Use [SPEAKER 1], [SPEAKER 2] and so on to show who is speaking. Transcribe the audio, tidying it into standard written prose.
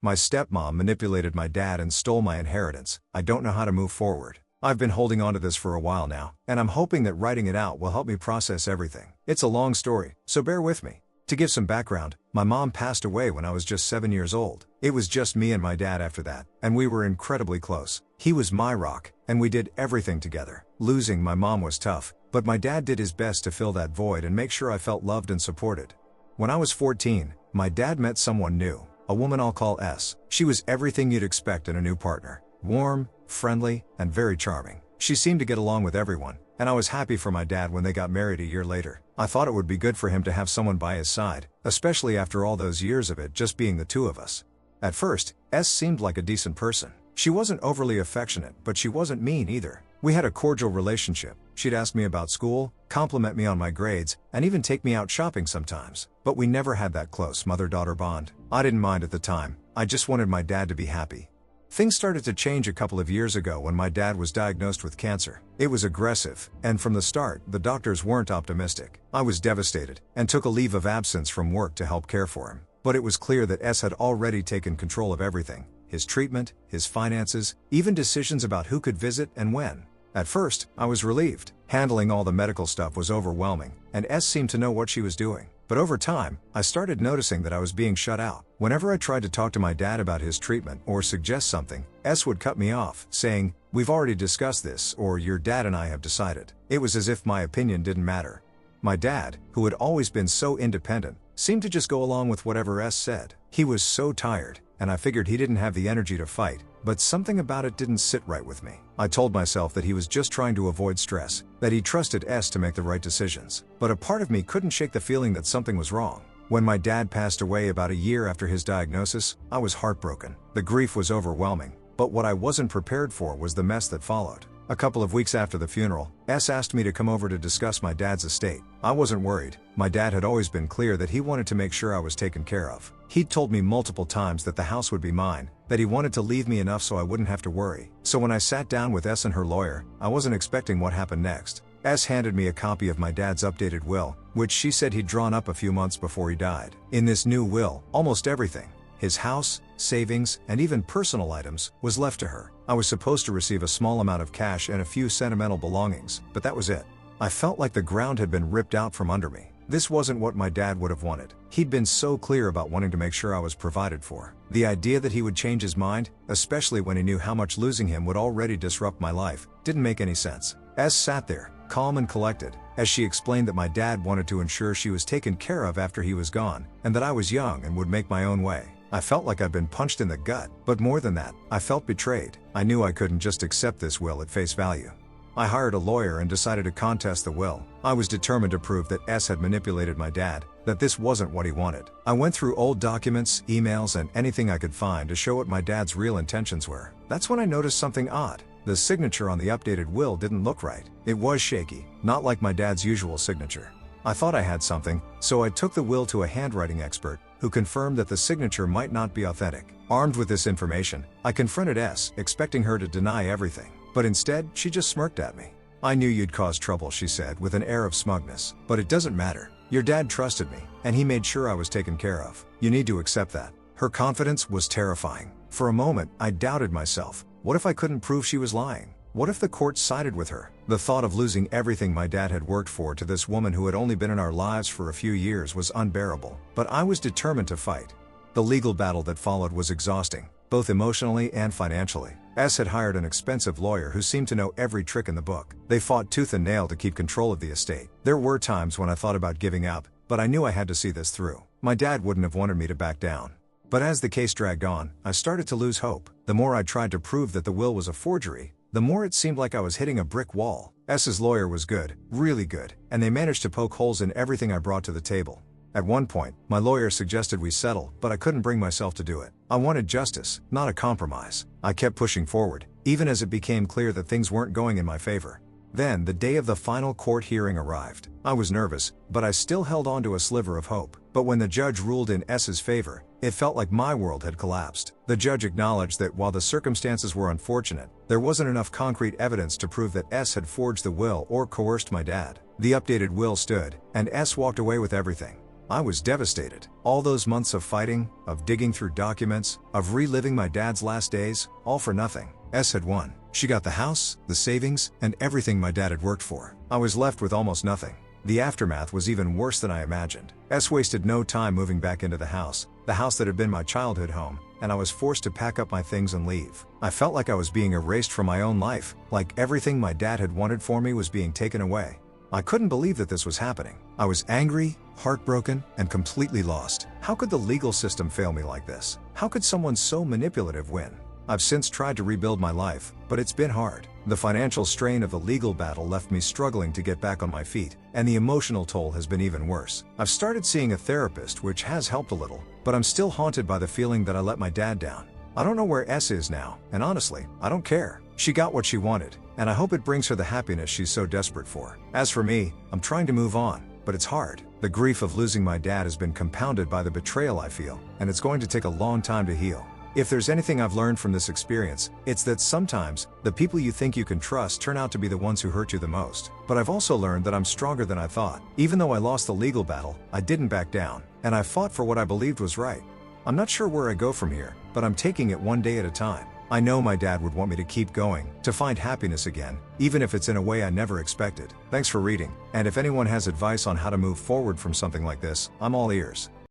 [SPEAKER 1] My stepmom manipulated my dad and stole my inheritance. I don't know how to move forward. I've been holding on to this for a while now, and I'm hoping that writing it out will help me process everything. It's a long story, so bear with me. To give some background, my mom passed away when I was just 7 years old. It was just me and my dad after that, and we were incredibly close. He was my rock, and we did everything together. Losing my mom was tough, but my dad did his best to fill that void and make sure I felt loved and supported. When I was 14, my dad met someone new, a woman I'll call S. She was everything you'd expect in a new partner. Warm, friendly, and very charming. She seemed to get along with everyone, and I was happy for my dad when they got married a year later. I thought it would be good for him to have someone by his side, especially after all those years of it just being the two of us. At first, S seemed like a decent person. She wasn't overly affectionate, but she wasn't mean either. We had a cordial relationship. She'd ask me about school, compliment me on my grades, and even take me out shopping sometimes. But we never had that close mother-daughter bond. I didn't mind at the time. I just wanted my dad to be happy. Things started to change a couple of years ago when my dad was diagnosed with cancer. It was aggressive, and from the start, the doctors weren't optimistic. I was devastated, and took a leave of absence from work to help care for him. But it was clear that S had already taken control of everything. His treatment, his finances, even decisions about who could visit and when. At first, I was relieved. Handling all the medical stuff was overwhelming, and S seemed to know what she was doing. But over time, I started noticing that I was being shut out. Whenever I tried to talk to my dad about his treatment or suggest something, S would cut me off, saying, "We've already discussed this," or "Your dad and I have decided." It was as if my opinion didn't matter. My dad, who had always been so independent, seemed to just go along with whatever S said. He was so tired, and I figured he didn't have the energy to fight, but something about it didn't sit right with me. I told myself that he was just trying to avoid stress, that he trusted S to make the right decisions. But a part of me couldn't shake the feeling that something was wrong. When my dad passed away about a year after his diagnosis, I was heartbroken. The grief was overwhelming, but what I wasn't prepared for was the mess that followed. A couple of weeks after the funeral, S asked me to come over to discuss my dad's estate. I wasn't worried. My dad had always been clear that he wanted to make sure I was taken care of. He'd told me multiple times that the house would be mine, that he wanted to leave me enough so I wouldn't have to worry. So when I sat down with S and her lawyer, I wasn't expecting what happened next. S handed me a copy of my dad's updated will, which she said he'd drawn up a few months before he died. In this new will, almost everything, his house, savings, and even personal items, was left to her. I was supposed to receive a small amount of cash and a few sentimental belongings, but that was it. I felt like the ground had been ripped out from under me. This wasn't what my dad would have wanted. He'd been so clear about wanting to make sure I was provided for. The idea that he would change his mind, especially when he knew how much losing him would already disrupt my life, didn't make any sense. S sat there, calm and collected, as she explained that my dad wanted to ensure she was taken care of after he was gone, and that I was young and would make my own way. I felt like I'd been punched in the gut, but more than that, I felt betrayed. I knew I couldn't just accept this will at face value. I hired a lawyer and decided to contest the will. I was determined to prove that S had manipulated my dad, that this wasn't what he wanted. I went through old documents, emails, and anything I could find to show what my dad's real intentions were. That's when I noticed something odd. The signature on the updated will didn't look right. It was shaky, not like my dad's usual signature. I thought I had something, so I took the will to a handwriting expert, who confirmed that the signature might not be authentic. Armed with this information, I confronted S, expecting her to deny everything. But instead, she just smirked at me. "I knew you'd cause trouble," she said with an air of smugness. "But it doesn't matter. Your dad trusted me, and he made sure I was taken care of. You need to accept that." Her confidence was terrifying. For a moment, I doubted myself. What if I couldn't prove she was lying? What if the court sided with her? The thought of losing everything my dad had worked for to this woman who had only been in our lives for a few years was unbearable. But I was determined to fight. The legal battle that followed was exhausting, both emotionally and financially. S had hired an expensive lawyer who seemed to know every trick in the book. They fought tooth and nail to keep control of the estate. There were times when I thought about giving up, but I knew I had to see this through. My dad wouldn't have wanted me to back down. But as the case dragged on, I started to lose hope. The more I tried to prove that the will was a forgery, the more it seemed like I was hitting a brick wall. S's lawyer was good, really good, and they managed to poke holes in everything I brought to the table. At one point, my lawyer suggested we settle, but I couldn't bring myself to do it. I wanted justice, not a compromise. I kept pushing forward, even as it became clear that things weren't going in my favor. Then, the day of the final court hearing arrived. I was nervous, but I still held on to a sliver of hope. But when the judge ruled in S's favor, it felt like my world had collapsed. The judge acknowledged that while the circumstances were unfortunate, there wasn't enough concrete evidence to prove that S had forged the will or coerced my dad. The updated will stood, and S walked away with everything. I was devastated. All those months of fighting, of digging through documents, of reliving my dad's last days, all for nothing. S had won. She got the house, the savings, and everything my dad had worked for. I was left with almost nothing. The aftermath was even worse than I imagined. S wasted no time moving back into the house that had been my childhood home, and I was forced to pack up my things and leave. I felt like I was being erased from my own life, like everything my dad had wanted for me was being taken away. I couldn't believe that this was happening. I was angry, heartbroken, and completely lost. How could the legal system fail me like this? How could someone so manipulative win? I've since tried to rebuild my life, but it's been hard. The financial strain of the legal battle left me struggling to get back on my feet, and the emotional toll has been even worse. I've started seeing a therapist, which has helped a little, but I'm still haunted by the feeling that I let my dad down. I don't know where S is now, and honestly, I don't care. She got what she wanted, and I hope it brings her the happiness she's so desperate for. As for me, I'm trying to move on, but it's hard. The grief of losing my dad has been compounded by the betrayal I feel, and it's going to take a long time to heal. If there's anything I've learned from this experience, it's that sometimes, the people you think you can trust turn out to be the ones who hurt you the most. But I've also learned that I'm stronger than I thought. Even though I lost the legal battle, I didn't back down, and I fought for what I believed was right. I'm not sure where I go from here, but I'm taking it one day at a time. I know my dad would want me to keep going, to find happiness again, even if it's in a way I never expected. Thanks for reading, and if anyone has advice on how to move forward from something like this, I'm all ears.